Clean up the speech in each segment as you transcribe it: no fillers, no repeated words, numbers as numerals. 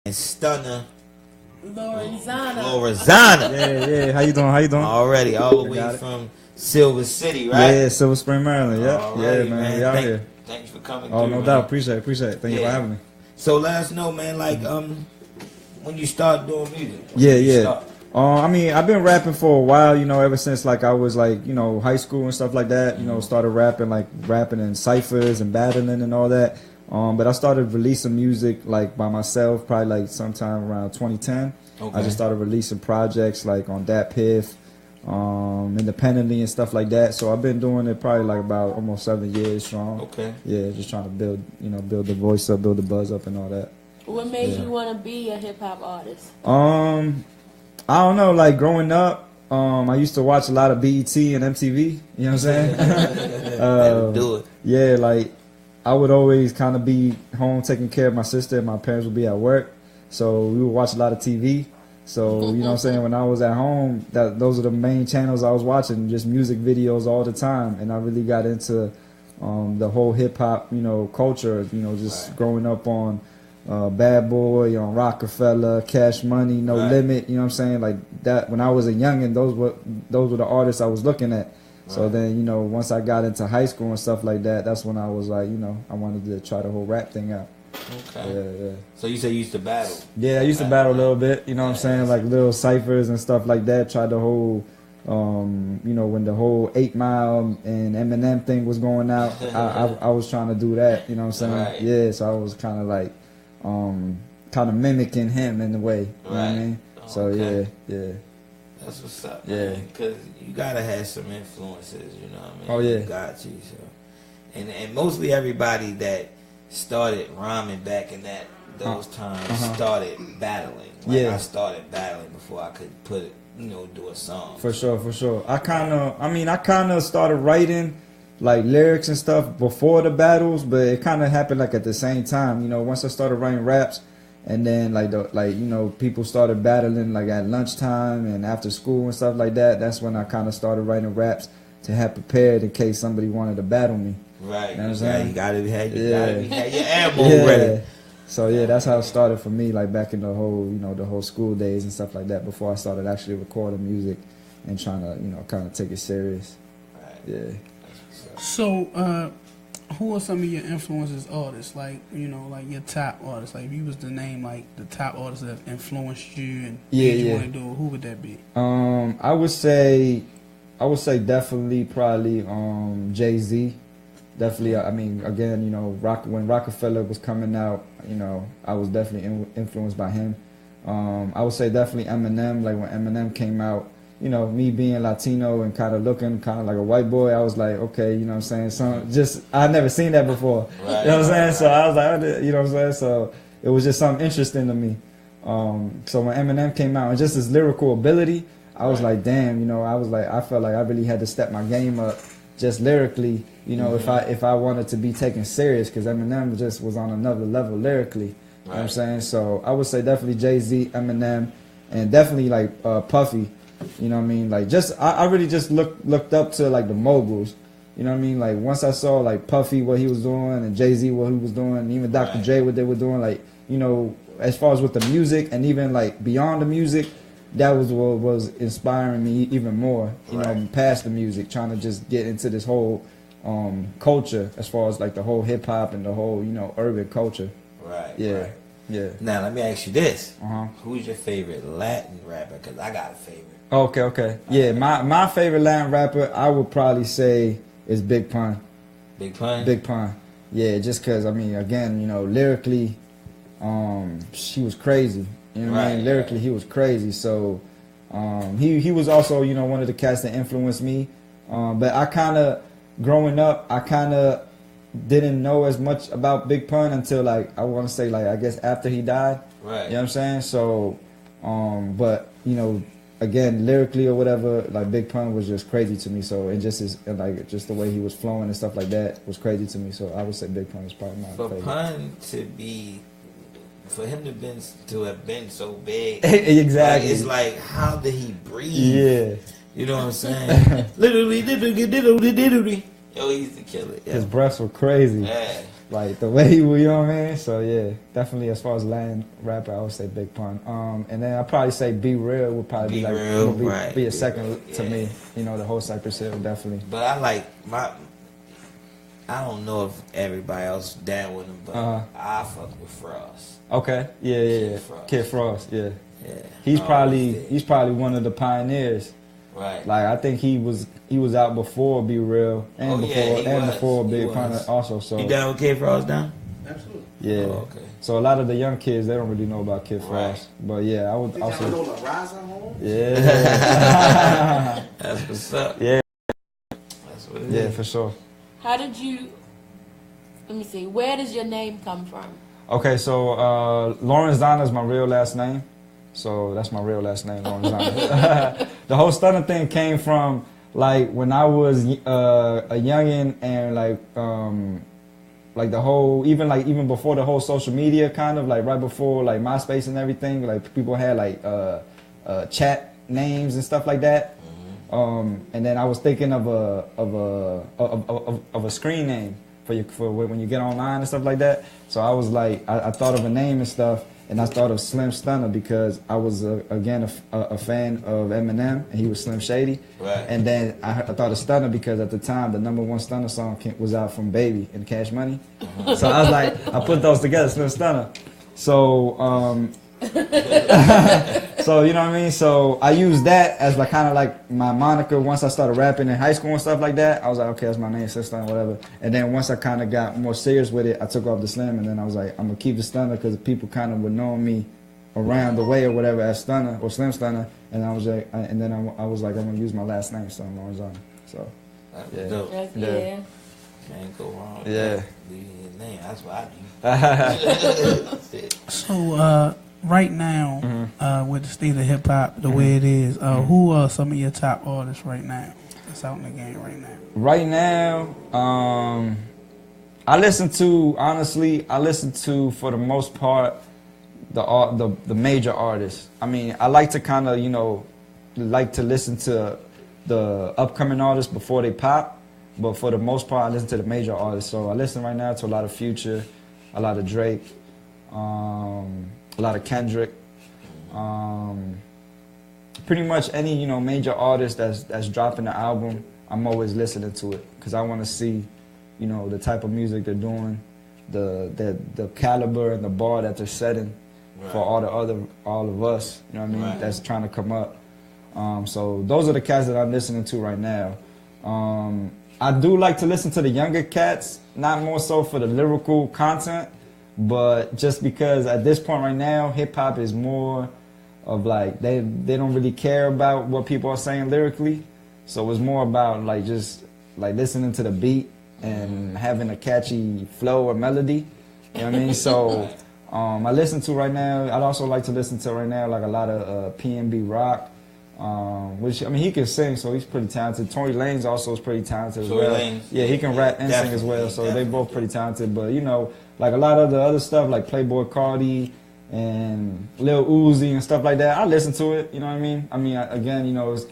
and Stunna Lorenzana. Lorenzana. Yeah. How you doing? How you doing? Already, all the way from Silver City, right? Yeah, Silver Spring, Maryland. Yep. Already, Yeah, man. We out here. Thanks for coming Oh, through, no man. doubt. Appreciate it. Thank you for having me. So let us know, man, like when you start doing music. Yeah. I mean, I've been rapping for a while, ever since like I was like, high school and stuff like that. Started rapping in ciphers and battling and all that. But I started releasing music like by myself, probably like sometime around 2010. Okay. I just started releasing projects like on Dat Piff, independently and stuff like that. So I've been doing it probably like about almost 7 years strong. Okay. Yeah, just trying to build the voice up, build the buzz up and all that. What made you want to be a hip hop artist? I don't know, like growing up, I used to watch a lot of BET and MTV, you know what I'm saying? That'll do it. Yeah, like I would always kind of be home taking care of my sister and my parents would be at work. So we would watch a lot of TV. So, you know what I'm saying, when I was at home, those are the main channels I was watching, just music videos all the time. And I really got into the whole hip hop, culture, just growing up on Bad Boy, on Rockefeller, Cash Money, No Limit, you know what I'm saying? Like that, when I was a youngin', those were the artists I was looking at. So then, once I got into high school and stuff like that, that's when I was like, I wanted to try the whole rap thing out. Okay. Yeah. So you say you used to battle? Yeah, I used to battle a little bit, you know what I'm saying? Like little ciphers and stuff like that. Tried the whole, when the whole 8 Mile and Eminem thing was going out, I was trying to do that, you know what I'm saying? Right. Yeah, so I was kind of like, mimicking him in a way, you know what I mean? So yeah. That's what's up, Yeah. man. Because you gotta have some influences, you know what I mean? Oh, yeah. You got to, so. And mostly everybody that started rhyming back in those times started battling. Like I started battling before I could do a song. For sure. I kind of started writing like lyrics and stuff before the battles, but it kind of happened like at the same time. Once I started writing raps, and then people started battling like at lunchtime and after school and stuff like that. That's when I kind of started writing raps to have prepared in case somebody wanted to battle me. Right. You know what I'm saying? You gotta have your ammo ready. So yeah, that's how it started for me, like back in the whole school days and stuff like that, before I started actually recording music and trying to, kind of take it serious. Right. Yeah. So, who are some of your influences artists? Like, like your top artists. Like, if you was to name like the top artists that have influenced you and made you want to do it, who would that be? I would say definitely probably Jay-Z. Definitely, I mean, again, when Rockefeller was coming out, I was definitely influenced by him. I would say definitely Eminem. Like when Eminem came out, me being Latino and kind of looking kind of like a white boy, I was like, okay, you know what I'm saying? I'd never seen that before. Right, you know what I'm saying? So I was like, you know what I'm saying? So it was just something interesting to me. So when Eminem came out and just his lyrical ability, I was like, damn, I felt like I really had to step my game up just lyrically, if I wanted to be taken serious, because Eminem just was on another level lyrically. You know what I'm saying? So I would say definitely Jay-Z, Eminem, and definitely like Puffy. You know what I mean? Like I really just looked up to like the moguls. You know what I mean? Like once I saw like Puffy what he was doing and Jay-Z what he was doing, and even Dr. J what they were doing, like as far as with the music and even like beyond the music, that was what was inspiring me even more. Past the music, trying to just get into this whole culture as far as like the whole hip hop and the whole urban culture. Right. Yeah. Right. Yeah. Now let me ask you this: Uh-huh. Who's your favorite Latin rapper? Because I got a favorite. Okay. Yeah, my favorite Latin rapper, I would probably say is Big Pun. Big Pun. Big Pun. Yeah, just because I mean, again, lyrically, she was crazy. You know what I mean? Lyrically, he was crazy. So he was also, one of the cats that influenced me. But I kind of, growing up, I kind of didn't know as much about Big Pun until, like, I want to say, like, I guess after he died. Right. You know what I'm saying? So, but, again, lyrically or whatever, like, Big Pun was just crazy to me. So, and just the way he was flowing and stuff like that was crazy to me. So, I would say Big Pun is probably my favorite. For him to have been so big, exactly. Like, it's like, how did he breathe? Yeah. You know what I'm saying? Literally. Yo, he used to kill it. Yeah. His breaths were crazy. Yeah. Like the way he was, you know what I mean? So yeah, definitely as far as Latin rapper, I would say Big Pun. And then I'd probably say Be Real would probably be like Real, be a second to me. You know, the whole Cypress Hill definitely. But I like I don't know if everybody else down with him, but I fuck with Frost. Okay, yeah. Kid Frost, yeah. He's probably one of the pioneers. Right. Like I think he was out before Be Real and before Big Pun also. So you down with Kid Frost now? Absolutely. Yeah. Oh, okay. So a lot of the young kids, they don't really know about Kid Frost. But yeah, I would also. Yeah. That's what's up. Yeah. That's what it is. Yeah, for sure. How did you? Let me see. Where does your name come from? Okay, so Lorenzana is my real last name. So that's my real last name, Lorenzana. The whole Stunna thing came from like when I was a youngin' and like the whole even before the whole social media kind of like right before like MySpace and everything, like people had like chat names and stuff like that. And then I was thinking of a screen name for when you get online and stuff like that. So I was like, I thought of a name and stuff, and I thought of Slim Stunna because I was again a fan of Eminem, and he was Slim Shady. Right. And then I thought of Stunna because at the time the #1 Stunna song was out from Baby and Cash Money. So I was like, I put those together, Slim Stunna. So so you know what I mean. So I used that as like kind of like my moniker once I started rapping in high school and stuff like that. I was like, okay, that's my name, Stunna, whatever. And then once I kind of got more serious with it, I took off the Slim, and then I was like, I'm gonna keep the Stunna because people kind of were knowing me around the way or whatever as Stunna or Slim Stunna. And I was like, I'm gonna use my last name, Stunna Lorenzana. So yeah, dope. Yeah. Can't go wrong. Yeah. Leaving your name. That's what I do. So right now, with the state of hip hop the way it is, who are some of your top artists right now that's out in the game right now? Right now, I listen to for the most part the major artists. I mean, I like to kind of like to listen to the upcoming artists before they pop, but for the most part, I listen to the major artists. So I listen right now to a lot of Future, a lot of Drake, a lot of Kendrick. Pretty much any major artist that's dropping the album, I'm always listening to it because I want to see the type of music they're doing, the caliber and the bar that they're setting for all of us. You know what I mean? Right. That's trying to come up. So those are the cats that I'm listening to right now. I do like to listen to the younger cats, not more so for the lyrical content, but just because at this point right now, hip hop is more of like they don't really care about what people are saying lyrically, so it's more about like just like listening to the beat and having a catchy flow or melody. You know what I mean? So I listen to right now. I'd also like to listen to right now like a lot of PNB Rock. Which I mean, he can sing, so he's pretty talented. Tory Lanez also is pretty talented as well. Yeah, he can rap and sing as well, so they both pretty talented. But like a lot of the other stuff, like Playboy Cardi and Lil Uzi and stuff like that, I listen to it. You know what I mean? I mean, again,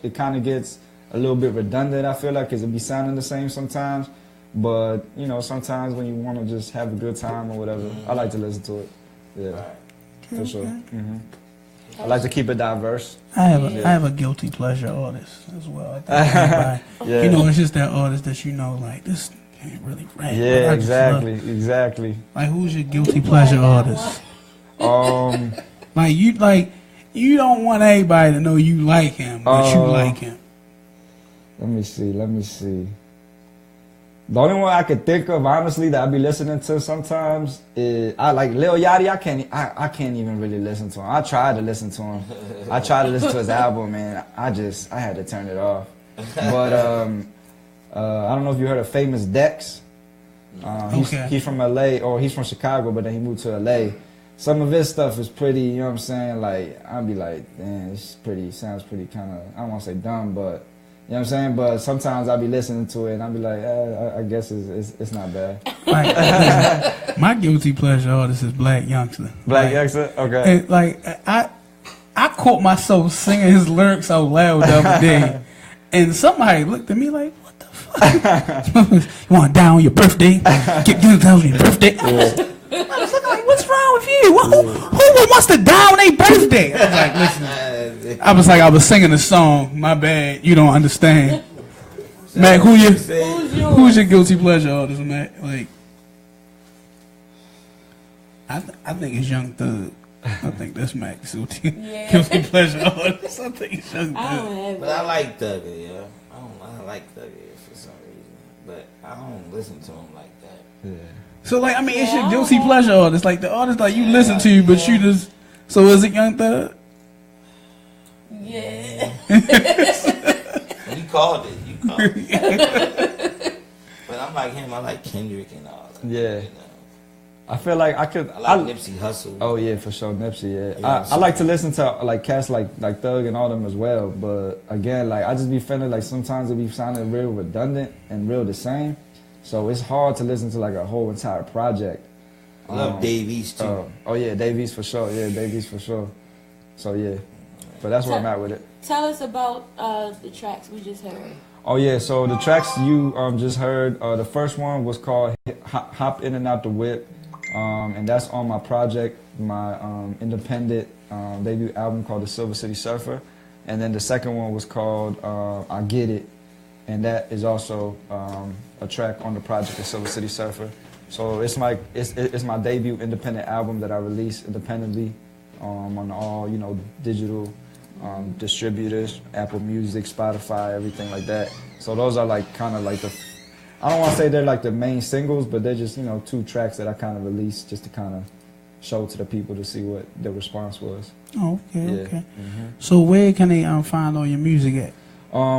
it kind of gets a little bit redundant. I feel like because it be sounding the same sometimes. But sometimes when you want to just have a good time or whatever, I like to listen to it. Yeah, for sure. I like to keep it diverse. I have a guilty pleasure artist as well. I think it's just that artist that like this can't really rap. Yeah, exactly. Like, who's your guilty pleasure artist? You don't want everybody to know you like him, but you like him. Let me see. The only one I could think of, honestly, that I be listening to sometimes is I like Lil Yachty. I can't even really listen to him. I tried to listen to him. I tried to listen to his album, and I had to turn it off. But I don't know if you heard of Famous Dex. He's from LA, or he's from Chicago, but then he moved to LA. Some of his stuff is pretty, you know what I'm saying? Like, I'd be like, damn, sounds pretty kind of, I don't want to say dumb, but you know what I'm saying? But sometimes I'll be listening to it and I'll be like, I guess it's not bad. My guilty pleasure artist is Black Youngster. Black Youngster? Okay. And I caught myself singing his lyrics out loud the other day, and somebody looked at me like, what the fuck You want to die on your birthday? Get on your birthday. I was like, what's wrong with you? Who wants to die on their birthday? I was like, listen. I was singing a song. My bad. You don't understand. Mac, who's your guilty pleasure artist, Mac? Like, I think it's Young Thug. I think that's Mac's guilty pleasure artist. I think it's Young Thug. But I like Thugger, yeah. I like Thugger for some reason, but I don't listen to him like that. Yeah. So like, I mean, it's your guilty pleasure artist, like the artist like you listen to, but you just. So is it Young Thug? Yeah. You called it. But I'm like him. I like Kendrick and all that. Yeah. You know? I feel like I like Nipsey Hussle. Oh yeah, for sure, Nipsey. Yeah, I like to listen to like cats like Thug and all them as well. But again, like I just be feeling like sometimes it be sounding real redundant and real the same. So it's hard to listen to like a whole entire project. I love Dave East too. Oh yeah, Dave East for sure. Yeah, Dave East for sure. So yeah, but that's where I'm at with it. Tell us about the tracks we just heard. Oh yeah, so the tracks you just heard. The first one was called "Hop In and Out the Whip." And that's on my project, my independent debut album called The Silver City Surfer. And then the second one was called I Get It, and that is also a track on the project, The Silver City Surfer. So it's like it's my debut independent album that I released independently on all digital distributors, Apple Music, Spotify, everything like that. So those are like kind of like I don't want to say they're like the main singles, but they're just, 2 tracks that I kind of released just to kind of show to the people to see what the response was. Oh, okay, yeah. Okay. Mm-hmm. So where can they find all your music at?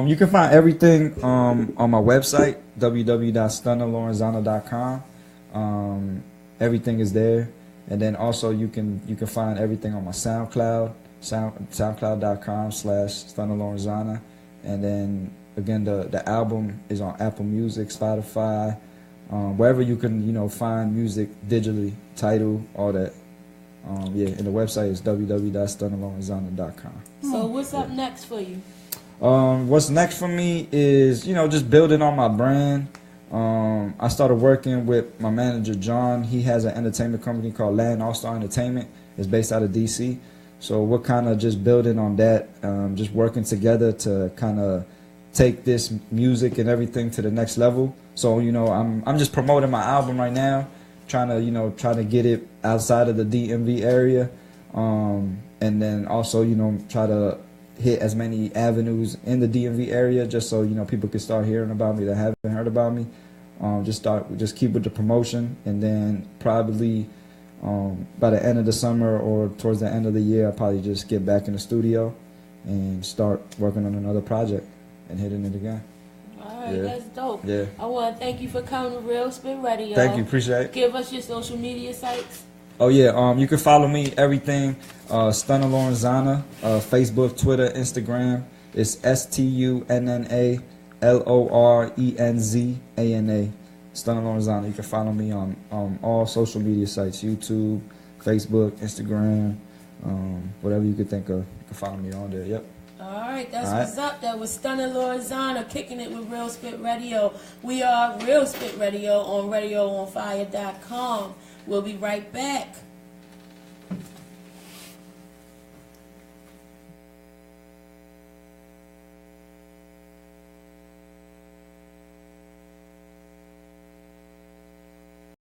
You can find everything on my website, www.stunnalorenzana.com. Everything is there. And then also you can find everything on my SoundCloud, soundcloud.com/Stunna Lorenzana. And then again, the album is on Apple Music, Spotify, wherever you can, find music digitally, Tidal, all that. And the website is www.stunnalorenzana.com. So what's up next for you? What's next for me is, just building on my brand. I started working with my manager, John. He has an entertainment company called Land All-Star Entertainment. It's based out of D.C. So we're kind of just building on that, just working together to kind of take this music and everything to the next level. So I'm just promoting my album right now, trying to get it outside of the DMV area, and then also try to hit as many avenues in the DMV area just so people can start hearing about me that haven't heard about me. Just keep with the promotion, and then probably by the end of the summer or towards the end of the year, I'll probably just get back in the studio and start working on another project and hitting it again. All right, that's dope. Yeah. I want to thank you for coming to Real Spit Radio. Thank you, appreciate it. Give us your social media sites. Oh yeah, you can follow me everything, Stunna Lorenzana, Facebook, Twitter, Instagram. It's StunnalOrenzana, Stunna Lorenzana. You can follow me on all social media sites: YouTube, Facebook, Instagram, whatever you could think of. You can follow me on there. Yep. All right, that's what's up. That was Stunna Lorenzana kicking it with Real Spit Radio. We are Real Spit Radio on RadioOnFire.com. We'll be right back.